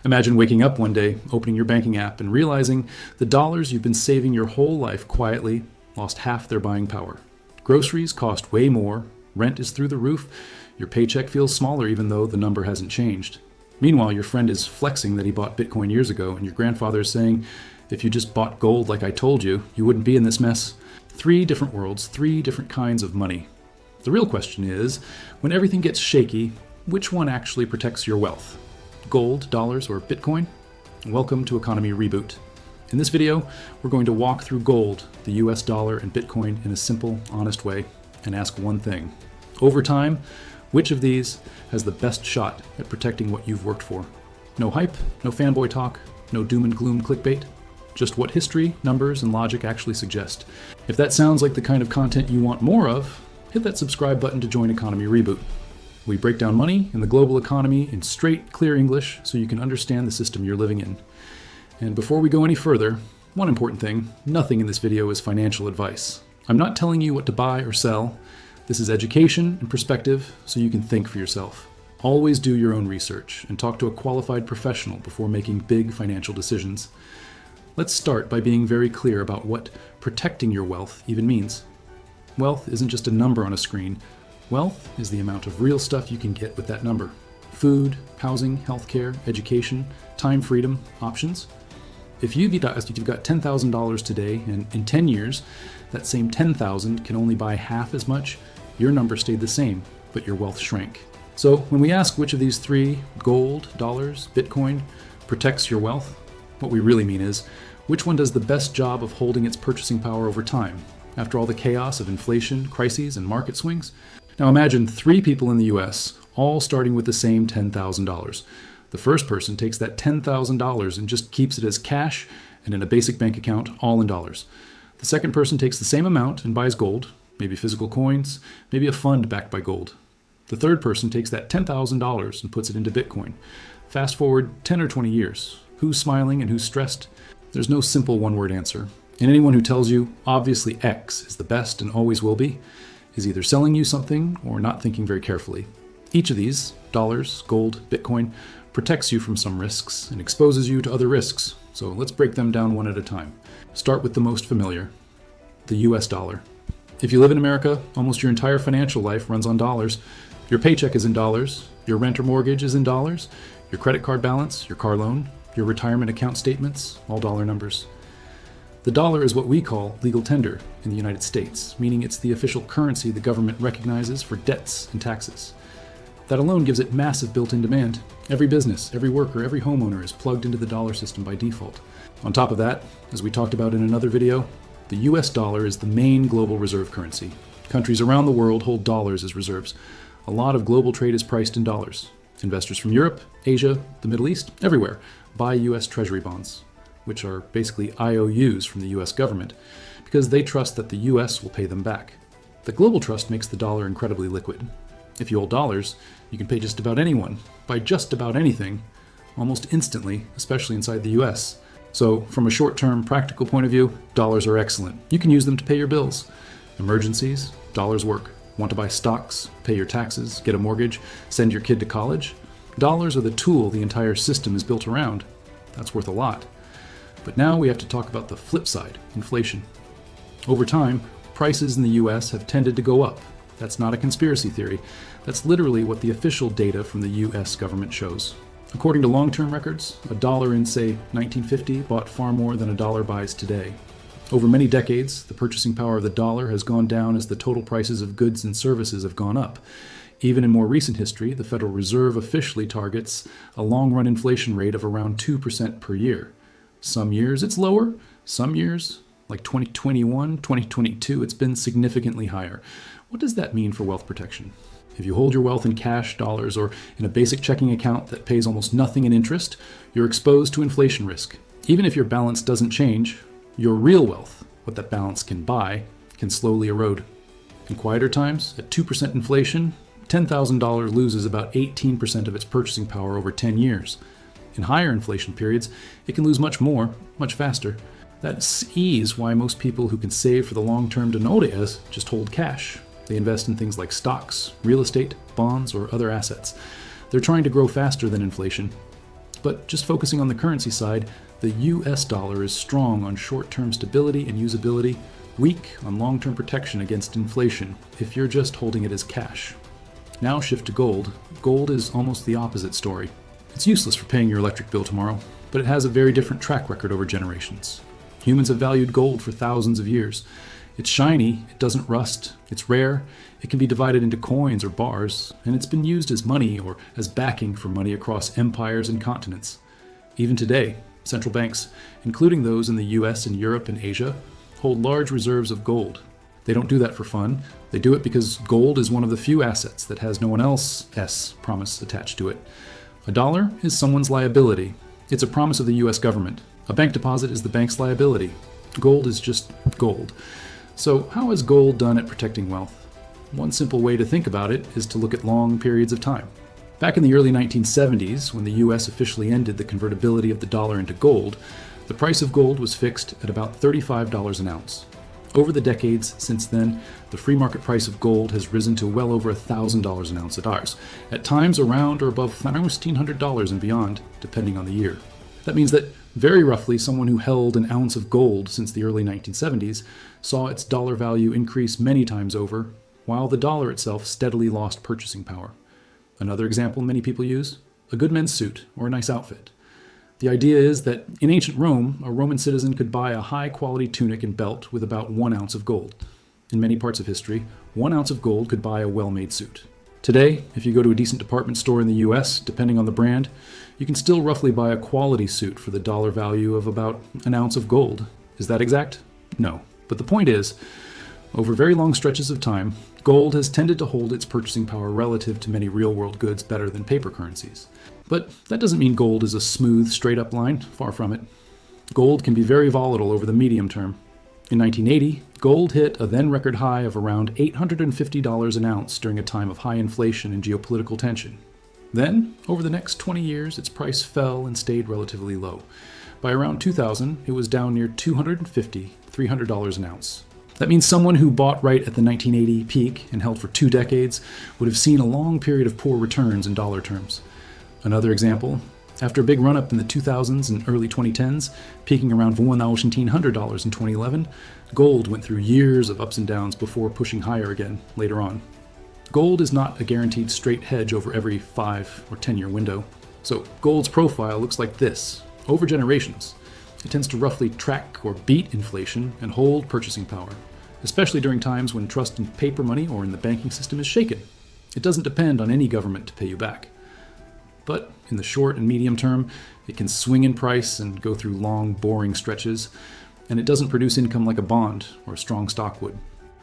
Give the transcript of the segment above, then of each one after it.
Imagine waking up one day, opening your banking app, and realizing the dollars you've been saving your whole life quietly lost half their buying power. Groceries cost way more, rent is through the roof, your paycheck feels smaller even though the number hasn't changed. Meanwhile, your friend is flexing that he bought Bitcoin years ago, and your grandfather is saying, if you just bought gold like I told you, you wouldn't be in this mess. 3 different worlds, 3 different kinds of money. The real question is, when everything gets shaky, which one actually protects your wealth? Gold, dollars, or Bitcoin? Welcome to Economy Reboot. In this video, we're going to walk through gold, the US dollar, and Bitcoin in a simple, honest way and ask one thing. Over time, which of these has the best shot at protecting what you've worked for? No hype, no fanboy talk, no doom and gloom clickbait. Just what history, numbers, and logic actually suggest. If that sounds like the kind of content you want more of, hit that subscribe button to join Economy Reboot. We break down money and the global economy in straight, clear English so you can understand the system you're living in. And before we go any further, one important thing, nothing in this video is financial advice. I'm not telling you what to buy or sell. This is education and perspective so you can think for yourself. Always do your own research and talk to a qualified professional before making big financial decisions. Let's start by being very clear about what protecting your wealth even means. Wealth isn't just a number on a screen. Wealth is the amount of real stuff you can get with that number. Food, housing, healthcare, education, time freedom, options. If you've got $10,000 today, and in 10 years, that same $10,000 can only buy half as much, your number stayed the same, but your wealth shrank. So when we ask which of these 3, gold, dollars, Bitcoin, protects your wealth, what we really mean is, which one does the best job of holding its purchasing power over time, after all the chaos of inflation, crises, and market swings? Now imagine 3 people in the US, all starting with the same $10,000. The first person takes that $10,000 and just keeps it as cash and in a basic bank account, all in dollars. The second person takes the same amount and buys gold, maybe physical coins, maybe a fund backed by gold. The third person takes that $10,000 and puts it into Bitcoin. Fast forward 10 or 20 years. Who's smiling and who's stressed? There's no simple one-word answer. And anyone who tells you, obviously X is the best and always will be, is either selling you something or not thinking very carefully. Each of these, dollars, gold, Bitcoin, protects you from some risks and exposes you to other risks. So let's break them down one at a time. Start with the most familiar, the US dollar. If you live in America, almost your entire financial life runs on dollars. Your paycheck is in dollars, your rent or mortgage is in dollars, your credit card balance, your car loan, your retirement account statements, all dollar numbers. The dollar is what we call legal tender in the United States, meaning it's the official currency the government recognizes for debts and taxes. That alone gives it massive built-in demand. Every business, every worker, every homeowner is plugged into the dollar system by default. On top of that, as we talked about in another video, the US dollar is the main global reserve currency. Countries around the world hold dollars as reserves. A lot of global trade is priced in dollars. Investors from Europe, Asia, the Middle East, everywhere, buy US Treasury bonds, which are basically IOUs from the US government, because they trust that the US will pay them back. The global trust makes the dollar incredibly liquid. If you hold dollars, you can pay just about anyone, buy just about anything, almost instantly, especially inside the US. So from a short-term practical point of view, dollars are excellent. You can use them to pay your bills. Emergencies, dollars work. Want to buy stocks, pay your taxes, get a mortgage, send your kid to college? Dollars are the tool the entire system is built around. That's worth a lot. But now we have to talk about the flip side, inflation. Over time, prices in the US have tended to go up. That's not a conspiracy theory. That's literally what the official data from the US government shows. According to long-term records, a dollar in, say, 1950 bought far more than a dollar buys today. Over many decades, the purchasing power of the dollar has gone down as the total prices of goods and services have gone up. Even in more recent history, the Federal Reserve officially targets a long-run inflation rate of around 2% per year. Some years it's lower, some years, like 2021, 2022, it's been significantly higher. What does that mean for wealth protection? If you hold your wealth in cash, dollars, or in a basic checking account that pays almost nothing in interest, you're exposed to inflation risk. Even if your balance doesn't change, your real wealth, what that balance can buy, can slowly erode. In quieter times, at 2% inflation, $10,000 loses about 18% of its purchasing power over 10 years. In higher inflation periods, it can lose much more, much faster. That's ease why most people who can save for the long term don't notice just hold cash. They invest in things like stocks, real estate, bonds, or other assets. They're trying to grow faster than inflation. But just focusing on the currency side, the US dollar is strong on short-term stability and usability, weak on long-term protection against inflation if you're just holding it as cash. Now shift to gold. Gold is almost the opposite story. It's useless for paying your electric bill tomorrow, but it has a very different track record over generations. Humans have valued gold for thousands of years. It's shiny, it doesn't rust, it's rare, it can be divided into coins or bars, and it's been used as money or as backing for money across empires and continents. Even today, central banks, including those in the US and Europe and Asia, hold large reserves of gold. They don't do that for fun. They do it because gold is one of the few assets that has no one else's promise attached to it. A dollar is someone's liability. It's a promise of the US government. A bank deposit is the bank's liability. Gold is just gold. So how is gold done at protecting wealth? One simple way to think about it is to look at long periods of time. Back in the early 1970s, when the US officially ended the convertibility of the dollar into gold, the price of gold was fixed at about $35 an ounce. Over the decades since then, the free market price of gold has risen to well over $1,000 an ounce at ours, at times around or above $1,500 and beyond, depending on the year. That means that, very roughly, someone who held an ounce of gold since the early 1970s saw its dollar value increase many times over, while the dollar itself steadily lost purchasing power. Another example many people use: a good men's suit or a nice outfit. The idea is that in ancient Rome, a Roman citizen could buy a high-quality tunic and belt with about 1 ounce of gold. In many parts of history, 1 ounce of gold could buy a well-made suit. Today, if you go to a decent department store in the US, depending on the brand, you can still roughly buy a quality suit for the dollar value of about an ounce of gold. Is that exact? No. But the point is, over very long stretches of time, gold has tended to hold its purchasing power relative to many real-world goods better than paper currencies. But that doesn't mean gold is a smooth, straight-up line. Far from it. Gold can be very volatile over the medium term. In 1980, gold hit a then-record high of around $850 an ounce during a time of high inflation and geopolitical tension. Then, over the next 20 years, its price fell and stayed relatively low. By around 2000, it was down near $250, $300 an ounce. That means someone who bought right at the 1980 peak and held for 2 decades would have seen a long period of poor returns in dollar terms. Another example, after a big run-up in the 2000s and early 2010s, peaking around $1,900 in 2011, gold went through years of ups and downs before pushing higher again later on. Gold is not a guaranteed straight hedge over every 5 or 10-year window. So gold's profile looks like this. Over generations, it tends to roughly track or beat inflation and hold purchasing power, especially during times when trust in paper money or in the banking system is shaken. It doesn't depend on any government to pay you back. But in the short and medium term, it can swing in price and go through long, boring stretches, and it doesn't produce income like a bond or a strong stock would.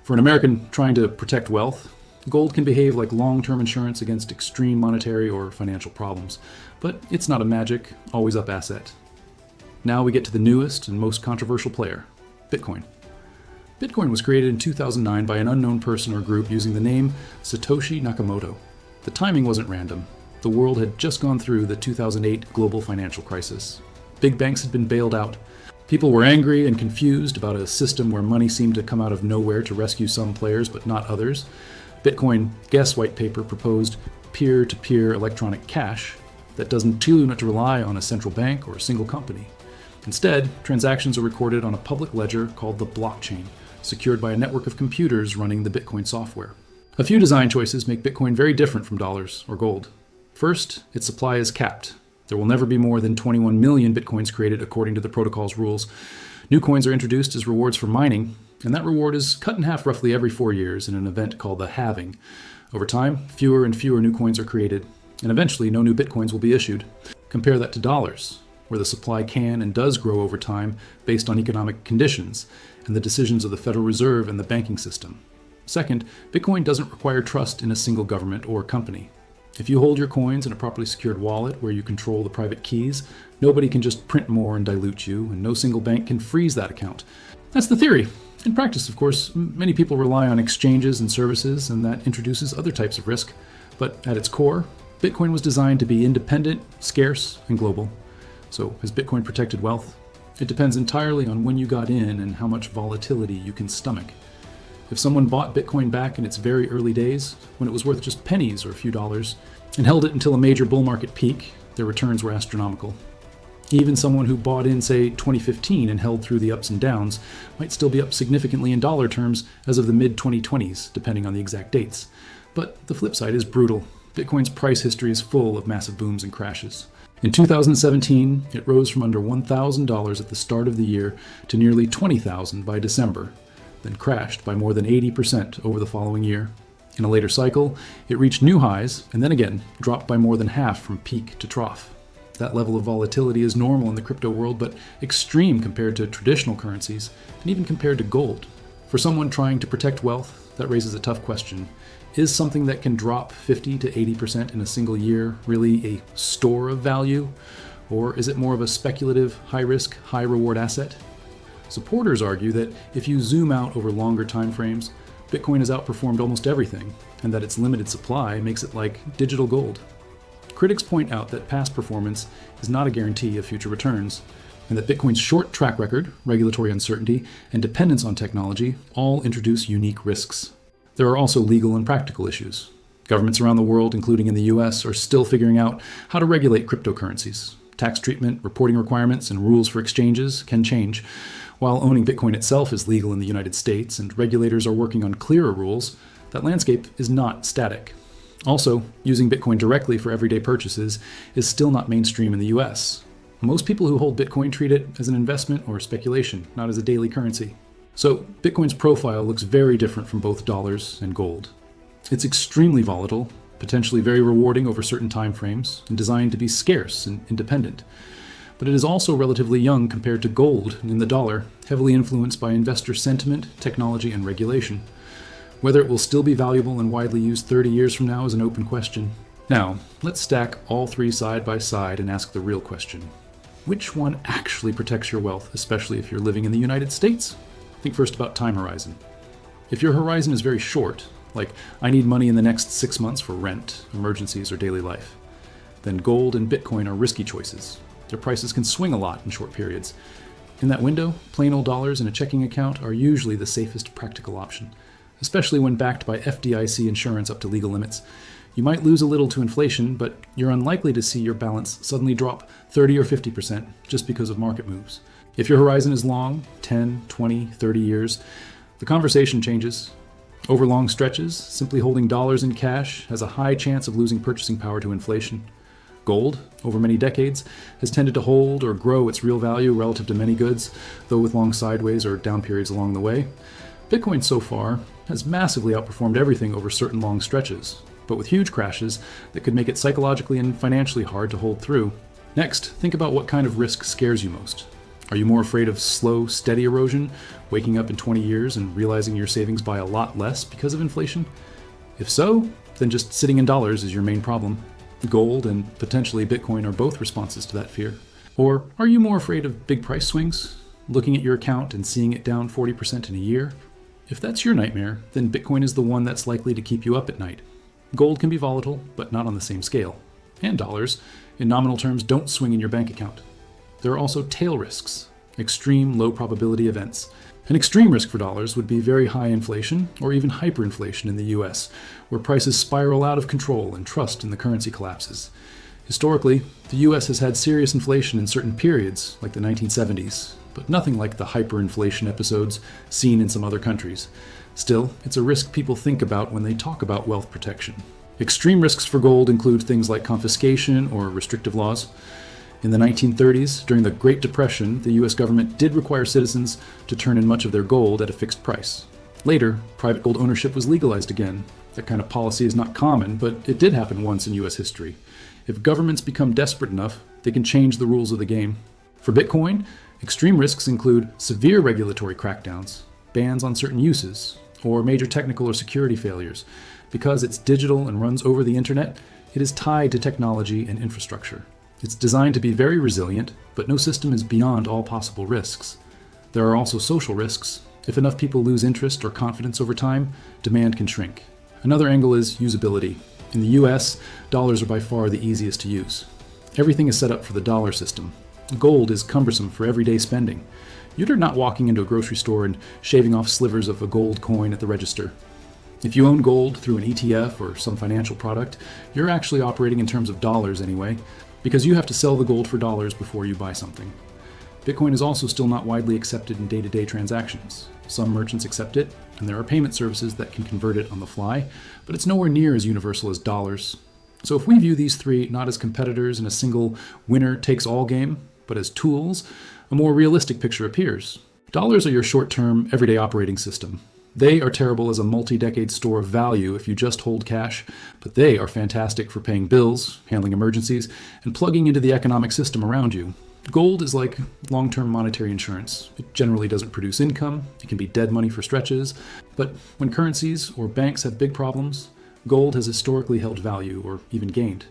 For an American trying to protect wealth, gold can behave like long-term insurance against extreme monetary or financial problems, but it's not a magic, always-up asset. Now we get to the newest and most controversial player, Bitcoin. Bitcoin was created in 2009 by an unknown person or group using the name Satoshi Nakamoto. The timing wasn't random. The world had just gone through the 2008 global financial crisis. Big banks had been bailed out. People were angry and confused about a system where money seemed to come out of nowhere to rescue some players but not others. Bitcoin Guess white paper proposed peer-to-peer electronic cash that doesn't too much rely on a central bank or a single company. Instead, transactions are recorded on a public ledger called the blockchain, secured by a network of computers running the Bitcoin software. A few design choices make Bitcoin very different from dollars or gold. First, its supply is capped. There will never be more than 21 million Bitcoins created according to the protocol's rules. New coins are introduced as rewards for mining, and that reward is cut in half roughly every 4 years in an event called the halving. Over time, fewer and fewer new coins are created, and eventually no new Bitcoins will be issued. Compare that to dollars, where the supply can and does grow over time based on economic conditions and the decisions of the Federal Reserve and the banking system. Second, Bitcoin doesn't require trust in a single government or company. If you hold your coins in a properly secured wallet where you control the private keys, nobody can just print more and dilute you, and no single bank can freeze that account. That's the theory. In practice, of course, many people rely on exchanges and services, and that introduces other types of risk. But at its core, Bitcoin was designed to be independent, scarce, and global. So has Bitcoin protected wealth? It depends entirely on when you got in and how much volatility you can stomach. If someone bought Bitcoin back in its very early days, when it was worth just pennies or a few dollars, and held it until a major bull market peak, their returns were astronomical. Even someone who bought in, say, 2015 and held through the ups and downs might still be up significantly in dollar terms as of the mid-2020s, depending on the exact dates. But the flip side is brutal. Bitcoin's price history is full of massive booms and crashes. In 2017, it rose from under $1,000 at the start of the year to nearly $20,000 by December, then crashed by more than 80% over the following year. In a later cycle, it reached new highs and then again dropped by more than half from peak to trough. That level of volatility is normal in the crypto world, but extreme compared to traditional currencies, and even compared to gold. For someone trying to protect wealth, that raises a tough question. Is something that can drop 50 to 80% in a single year really a store of value? Or is it more of a speculative, high-risk, high-reward asset? Supporters argue that if you zoom out over longer time frames, Bitcoin has outperformed almost everything, and that its limited supply makes it like digital gold. Critics point out that past performance is not a guarantee of future returns, and that Bitcoin's short track record, regulatory uncertainty, and dependence on technology all introduce unique risks. There are also legal and practical issues. Governments around the world, including in the US, are still figuring out how to regulate cryptocurrencies. Tax treatment, reporting requirements, and rules for exchanges can change. While owning Bitcoin itself is legal in the United States and regulators are working on clearer rules, that landscape is not static. Also, using Bitcoin directly for everyday purchases is still not mainstream in the US. Most people who hold Bitcoin treat it as an investment or speculation, not as a daily currency. So, Bitcoin's profile looks very different from both dollars and gold. It's extremely volatile, potentially very rewarding over certain time frames, and designed to be scarce and independent. But it is also relatively young compared to gold and the dollar, heavily influenced by investor sentiment, technology, and regulation. Whether it will still be valuable and widely used 30 years from now is an open question. Now, let's stack all three side by side and ask the real question. Which one actually protects your wealth, especially if you're living in the United States? Think first about time horizon. If your horizon is very short, like I need money in the next 6 months for rent, emergencies, or daily life, then gold and Bitcoin are risky choices. Their prices can swing a lot in short periods. In that window, plain old dollars in a checking account are usually the safest practical option, especially when backed by FDIC insurance up to legal limits. You might lose a little to inflation, but you're unlikely to see your balance suddenly drop 30 or 50% just because of market moves. If your horizon is long, 10, 20, 30 years, the conversation changes. Over long stretches, simply holding dollars in cash has a high chance of losing purchasing power to inflation. Gold, over many decades, has tended to hold or grow its real value relative to many goods, though with long sideways or down periods along the way. Bitcoin so far has massively outperformed everything over certain long stretches, but with huge crashes that could make it psychologically and financially hard to hold through. Next, think about what kind of risk scares you most. Are you more afraid of slow, steady erosion, waking up in 20 years and realizing your savings buy a lot less because of inflation? If so, then just sitting in dollars is your main problem. Gold and potentially Bitcoin are both responses to that fear. Or are you more afraid of big price swings, looking at your account and seeing it down 40% in a year? If that's your nightmare, then Bitcoin is the one that's likely to keep you up at night. Gold can be volatile, but not on the same scale. And dollars, in nominal terms, don't swing in your bank account. There are also tail risks, extreme low probability events. An extreme risk for dollars would be very high inflation or even hyperinflation in the US, where prices spiral out of control and trust in the currency collapses. Historically, the US has had serious inflation in certain periods, like the 1970s, but nothing like the hyperinflation episodes seen in some other countries. Still, it's a risk people think about when they talk about wealth protection. Extreme risks for gold include things like confiscation or restrictive laws. In the 1930s, during the Great Depression, the US government did require citizens to turn in much of their gold at a fixed price. Later, private gold ownership was legalized again. That kind of policy is not common, but it did happen once in US history. If governments become desperate enough, they can change the rules of the game. For Bitcoin, extreme risks include severe regulatory crackdowns, bans on certain uses, or major technical or security failures. Because it's digital and runs over the internet, it is tied to technology and infrastructure. It's designed to be very resilient, but no system is beyond all possible risks. There are also social risks. If enough people lose interest or confidence over time, demand can shrink. Another angle is usability. In the US, dollars are by far the easiest to use. Everything is set up for the dollar system. Gold is cumbersome for everyday spending. You're not walking into a grocery store and shaving off slivers of a gold coin at the register. If you own gold through an ETF or some financial product, you're actually operating in terms of dollars anyway, because you have to sell the gold for dollars before you buy something. Bitcoin is also still not widely accepted in day-to-day transactions. Some merchants accept it, and there are payment services that can convert it on the fly, but it's nowhere near as universal as dollars. So if we view these three not as competitors in a single winner-takes-all game, but as tools, a more realistic picture appears. Dollars are your short-term, everyday operating system. They are terrible as a multi-decade store of value if you just hold cash, but they are fantastic for paying bills, handling emergencies, and plugging into the economic system around you. Gold is like long-term monetary insurance. It generally doesn't produce income, it can be dead money for stretches, but when currencies or banks have big problems, gold has historically held value or even gained.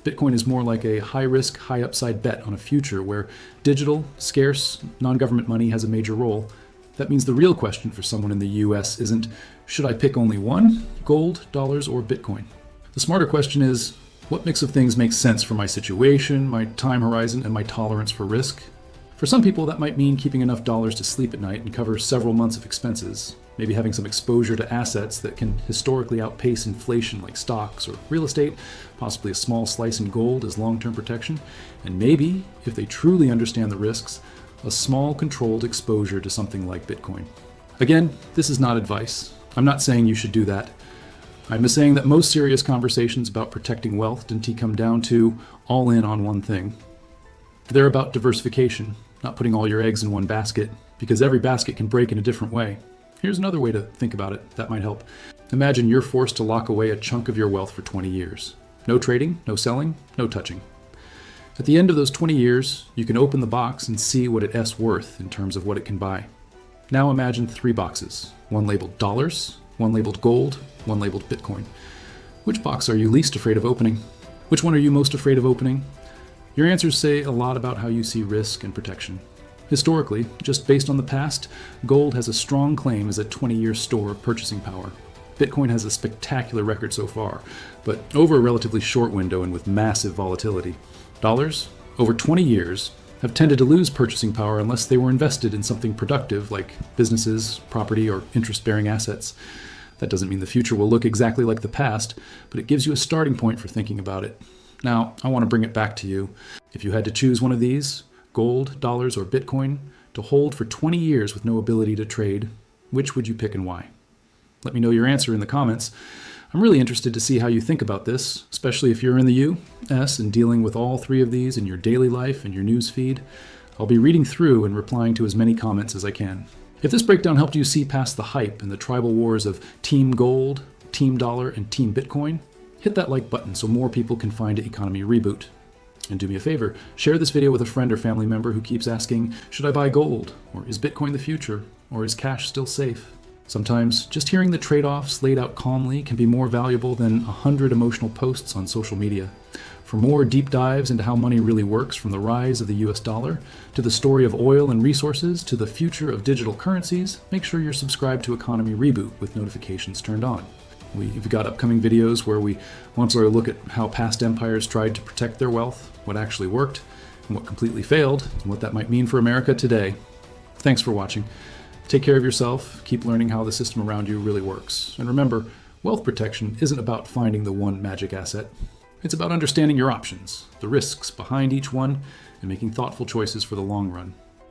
Bitcoin is more like a high-risk, high-upside bet on a future where digital, scarce, non-government money has a major role. That means the real question for someone in the US isn't, should I pick only one, gold, dollars, or Bitcoin? The smarter question is, what mix of things makes sense for my situation, my time horizon, and my tolerance for risk? For some people, that might mean keeping enough dollars to sleep at night and cover several months of expenses, maybe having some exposure to assets that can historically outpace inflation like stocks or real estate, possibly a small slice in gold as long-term protection, and maybe, if they truly understand the risks, a small controlled exposure to something like Bitcoin. Again, this is not advice. I'm not saying you should do that. I'm just saying that most serious conversations about protecting wealth tend to come down to all in on one thing. They're about diversification, not putting all your eggs in one basket, because every basket can break in a different way. Here's another way to think about it that might help. Imagine you're forced to lock away a chunk of your wealth for 20 years. No trading, no selling, no touching. At the end of those 20 years, you can open the box and see what it's worth in terms of what it can buy. Now imagine 3 boxes, one labeled dollars, one labeled gold, one labeled Bitcoin. Which box are you least afraid of opening? Which one are you most afraid of opening? Your answers say a lot about how you see risk and protection. Historically, just based on the past, gold has a strong claim as a 20-year store of purchasing power. Bitcoin has a spectacular record so far, but over a relatively short window and with massive volatility. Dollars, over 20 years, have tended to lose purchasing power unless they were invested in something productive like businesses, property, or interest-bearing assets. That doesn't mean the future will look exactly like the past, but it gives you a starting point for thinking about it. Now, I want to bring it back to you. If you had to choose one of these, gold, dollars, or Bitcoin, to hold for 20 years with no ability to trade, which would you pick and why? Let me know your answer in the comments. I'm really interested to see how you think about this, especially if you're in the US and dealing with all 3 of these in your daily life and your news feed. I'll be reading through and replying to as many comments as I can. If this breakdown helped you see past the hype and the tribal wars of Team Gold, Team Dollar, and Team Bitcoin, hit that like button so more people can find Economy Reboot. And do me a favor, share this video with a friend or family member who keeps asking, should I buy gold? Or is Bitcoin the future? Or is cash still safe? Sometimes just hearing the trade-offs laid out calmly can be more valuable than 100 emotional posts on social media. For more deep dives into how money really works, from the rise of the US dollar, to the story of oil and resources, to the future of digital currencies, make sure you're subscribed to Economy Reboot with notifications turned on. We've got upcoming videos where we want to look at how past empires tried to protect their wealth, what actually worked, and what completely failed, and what that might mean for America today. Thanks for watching. Take care of yourself, keep learning how the system around you really works. And remember, wealth protection isn't about finding the one magic asset. It's about understanding your options, the risks behind each one, and making thoughtful choices for the long run.